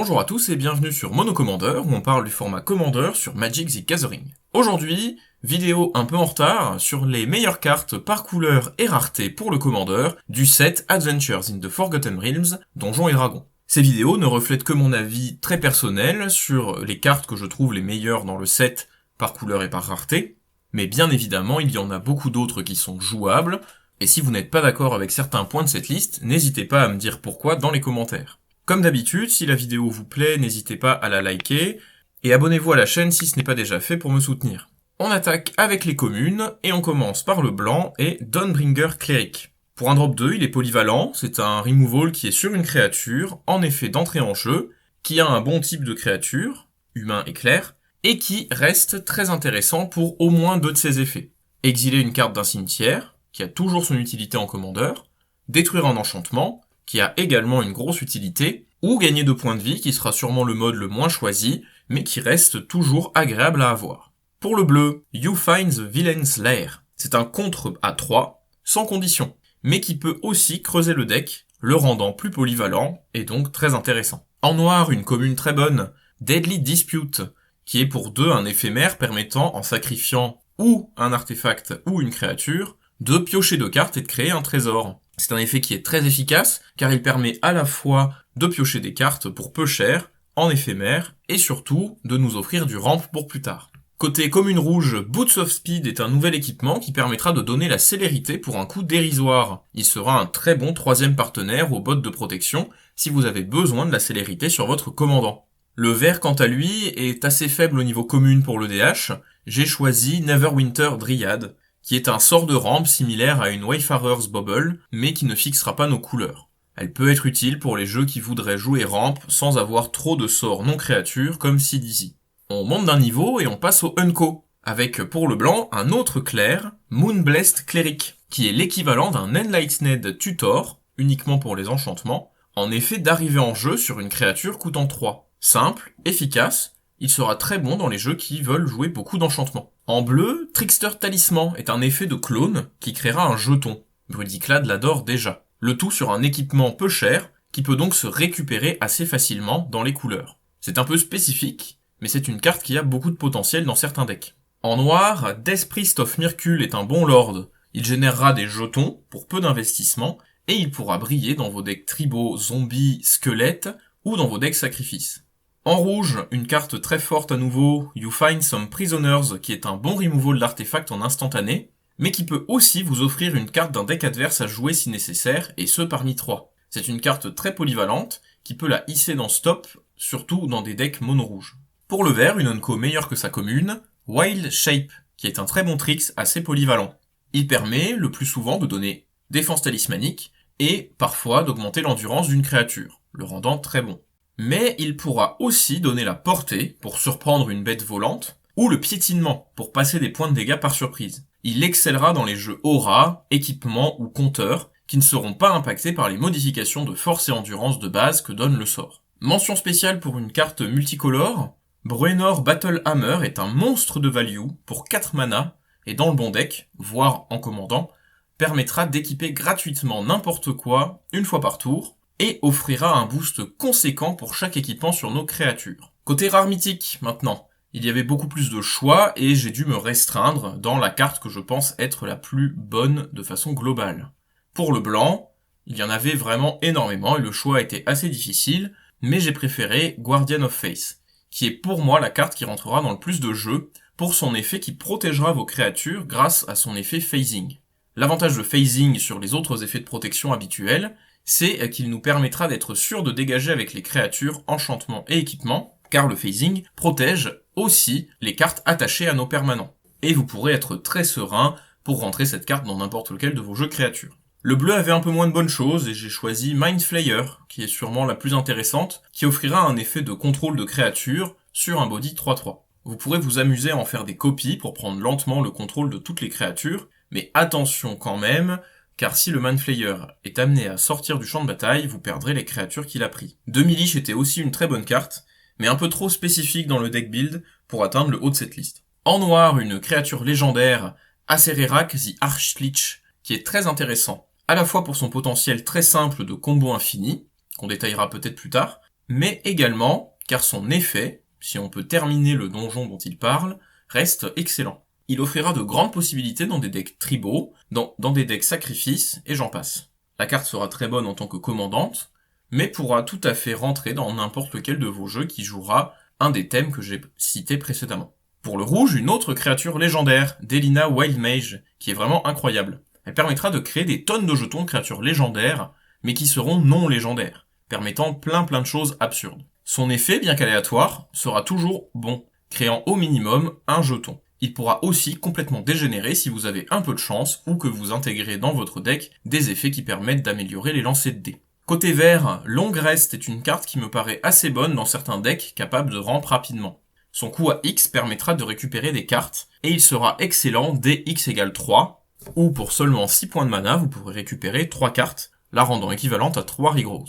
Bonjour à tous et bienvenue sur Mono Commander où on parle du format Commander sur Magic the Gathering. Aujourd'hui, vidéo un peu en retard sur les meilleures cartes par couleur et rareté pour le Commander du set Adventures in the Forgotten Realms, Donjons et Dragons. Ces vidéos ne reflètent que mon avis très personnel sur les cartes que je trouve les meilleures dans le set par couleur et par rareté, mais bien évidemment il y en a beaucoup d'autres qui sont jouables, et si vous n'êtes pas d'accord avec certains points de cette liste, n'hésitez pas à me dire pourquoi dans les commentaires. Comme d'habitude, si la vidéo vous plaît, n'hésitez pas à la liker, et abonnez-vous à la chaîne si ce n'est pas déjà fait pour me soutenir. On attaque avec les communes, et on commence par le blanc et Dawnbringer Cleric. Pour un drop 2, il est polyvalent, c'est un removal qui est sur une créature, en effet d'entrée en jeu, qui a un bon type de créature, humain et clair, et qui reste très intéressant pour au moins 2 de ses effets. Exiler une carte d'un cimetière, qui a toujours son utilité en commandeur, détruire un enchantement, qui a également une grosse utilité, ou gagner 2 points de vie, qui sera sûrement le mode le moins choisi, mais qui reste toujours agréable à avoir. Pour le bleu, You Find the Villain's Lair. C'est un contre à 3, sans condition, mais qui peut aussi creuser le deck, le rendant plus polyvalent, et donc très intéressant. En noir, une commune très bonne, Deadly Dispute, qui est pour 2 un éphémère permettant, en sacrifiant ou un artefact ou une créature, de piocher 2 cartes et de créer un trésor. C'est un effet qui est très efficace, car il permet à la fois de piocher des cartes pour peu cher, en éphémère, et surtout de nous offrir du ramp pour plus tard. Côté commune rouge, Boots of Speed est un nouvel équipement qui permettra de donner la célérité pour un coût dérisoire. Il sera un très bon 3e partenaire au bot de protection si vous avez besoin de la célérité sur votre commandant. Le vert, quant à lui, est assez faible au niveau commune pour le DH. J'ai choisi Neverwinter Dryad, qui est un sort de rampe similaire à une Wayfarer's Bubble, mais qui ne fixera pas nos couleurs. Elle peut être utile pour les jeux qui voudraient jouer rampe sans avoir trop de sorts non créatures comme CDZ. On monte d'un niveau et on passe au Unco, avec pour le blanc un autre clair, Moonblessed Cleric, qui est l'équivalent d'un Enlightened Tutor, uniquement pour les enchantements, en effet d'arriver en jeu sur une créature coûtant 3. Simple, efficace, il sera très bon dans les jeux qui veulent jouer beaucoup d'enchantements. En bleu, Trickster Talisman est un effet de clone qui créera un jeton. Brudiclad l'adore déjà. Le tout sur un équipement peu cher, qui peut donc se récupérer assez facilement dans les couleurs. C'est un peu spécifique, mais c'est une carte qui a beaucoup de potentiel dans certains decks. En noir, Death Priest of Myrkul est un bon lord. Il générera des jetons pour peu d'investissement, et il pourra briller dans vos decks tribaux, zombies, squelettes, ou dans vos decks sacrifices. En rouge, une carte très forte à nouveau, You Find Some Prisoners, qui est un bon removal de l'artefact en instantané, mais qui peut aussi vous offrir une carte d'un deck adverse à jouer si nécessaire, et ce parmi 3. C'est une carte très polyvalente, qui peut la hisser dans Stop, surtout dans des decks mono-rouge. Pour le vert, une unco meilleure que sa commune, Wild Shape, qui est un très bon tricks assez polyvalent. Il permet, le plus souvent, de donner défense talismanique, et parfois d'augmenter l'endurance d'une créature, le rendant très bon. Mais il pourra aussi donner la portée pour surprendre une bête volante, ou le piétinement pour passer des points de dégâts par surprise. Il excellera dans les jeux aura, équipement ou compteur, qui ne seront pas impactés par les modifications de force et endurance de base que donne le sort. Mention spéciale pour une carte multicolore, Bruenor Battlehammer est un monstre de value pour 4 mana, et dans le bon deck, voire en commandant, permettra d'équiper gratuitement n'importe quoi, une fois par tour, et offrira un boost conséquent pour chaque équipement sur nos créatures. Côté rare mythique, maintenant, il y avait beaucoup plus de choix et j'ai dû me restreindre dans la carte que je pense être la plus bonne de façon globale. Pour le blanc, il y en avait vraiment énormément et le choix était assez difficile, mais j'ai préféré Guardian of Faith, qui est pour moi la carte qui rentrera dans le plus de jeux pour son effet qui protégera vos créatures grâce à son effet phasing. L'avantage de phasing sur les autres effets de protection habituels, c'est qu'il nous permettra d'être sûr de dégager avec les créatures, enchantements et équipements, car le phasing protège aussi les cartes attachées à nos permanents. Et vous pourrez être très serein pour rentrer cette carte dans n'importe lequel de vos jeux créatures. Le bleu avait un peu moins de bonnes choses et j'ai choisi Mind Flayer, qui est sûrement la plus intéressante, qui offrira un effet de contrôle de créature sur un body 3-3. Vous pourrez vous amuser à en faire des copies pour prendre lentement le contrôle de toutes les créatures, mais attention quand même, car si le Mind Flayer est amené à sortir du champ de bataille, vous perdrez les créatures qu'il a pris. Demi-Lich était aussi une très bonne carte, mais un peu trop spécifique dans le deck build pour atteindre le haut de cette liste. En noir, une créature légendaire, Acererak the Archlich, qui est très intéressant, à la fois pour son potentiel très simple de combo infini, qu'on détaillera peut-être plus tard, mais également car son effet, si on peut terminer le donjon dont il parle, reste excellent. Il offrira de grandes possibilités dans des decks tribaux, dans des decks sacrifices, et j'en passe. La carte sera très bonne en tant que commandante, mais pourra tout à fait rentrer dans n'importe lequel de vos jeux qui jouera un des thèmes que j'ai cités précédemment. Pour le rouge, une autre créature légendaire, Delina Wildmage, qui est vraiment incroyable. Elle permettra de créer des tonnes de jetons de créatures légendaires, mais qui seront non légendaires, permettant plein de choses absurdes. Son effet, bien qu'aléatoire, sera toujours bon, créant au minimum un jeton. Il pourra aussi complètement dégénérer si vous avez un peu de chance ou que vous intégrez dans votre deck des effets qui permettent d'améliorer les lancers de dés. Côté vert, Long Rest est une carte qui me paraît assez bonne dans certains decks capables de ramp rapidement. Son coût à X permettra de récupérer des cartes, et il sera excellent dès X égale 3, ou pour seulement 6 points de mana, vous pourrez récupérer 3 cartes, la rendant équivalente à 3 Rigros.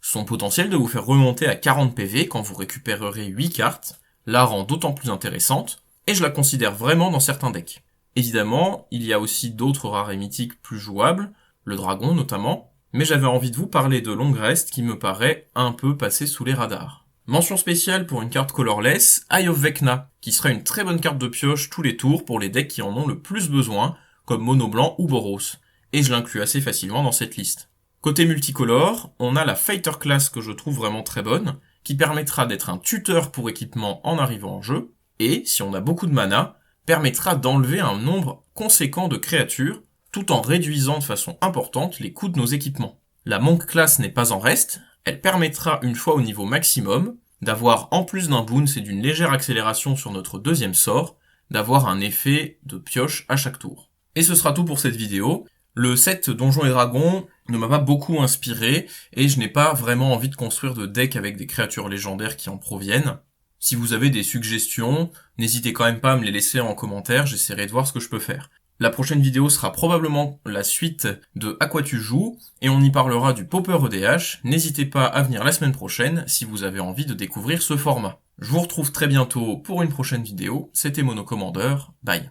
Son potentiel de vous faire remonter à 40 PV quand vous récupérerez 8 cartes la rend d'autant plus intéressante, et je la considère vraiment dans certains decks. Évidemment, il y a aussi d'autres rares et mythiques plus jouables, le dragon notamment, mais j'avais envie de vous parler de Long Rest qui me paraît un peu passé sous les radars. Mention spéciale pour une carte colorless, Eye of Vecna, qui sera une très bonne carte de pioche tous les tours pour les decks qui en ont le plus besoin, comme Mono Blanc ou Boros, et je l'inclus assez facilement dans cette liste. Côté multicolore, on a la Fighter Class que je trouve vraiment très bonne, qui permettra d'être un tuteur pour équipement en arrivant en jeu, et, si on a beaucoup de mana, permettra d'enlever un nombre conséquent de créatures, tout en réduisant de façon importante les coûts de nos équipements. La Monk Class n'est pas en reste, elle permettra une fois au niveau maximum, d'avoir en plus d'un bounce et d'une légère accélération sur notre deuxième sort, d'avoir un effet de pioche à chaque tour. Et ce sera tout pour cette vidéo. Le set Donjons et Dragons ne m'a pas beaucoup inspiré, et je n'ai pas vraiment envie de construire de deck avec des créatures légendaires qui en proviennent. Si vous avez des suggestions, n'hésitez quand même pas à me les laisser en commentaire, j'essaierai de voir ce que je peux faire. La prochaine vidéo sera probablement la suite de À quoi tu joues, et on y parlera du Pauper EDH. N'hésitez pas à venir la semaine prochaine si vous avez envie de découvrir ce format. Je vous retrouve très bientôt pour une prochaine vidéo, c'était Mono Commander, bye.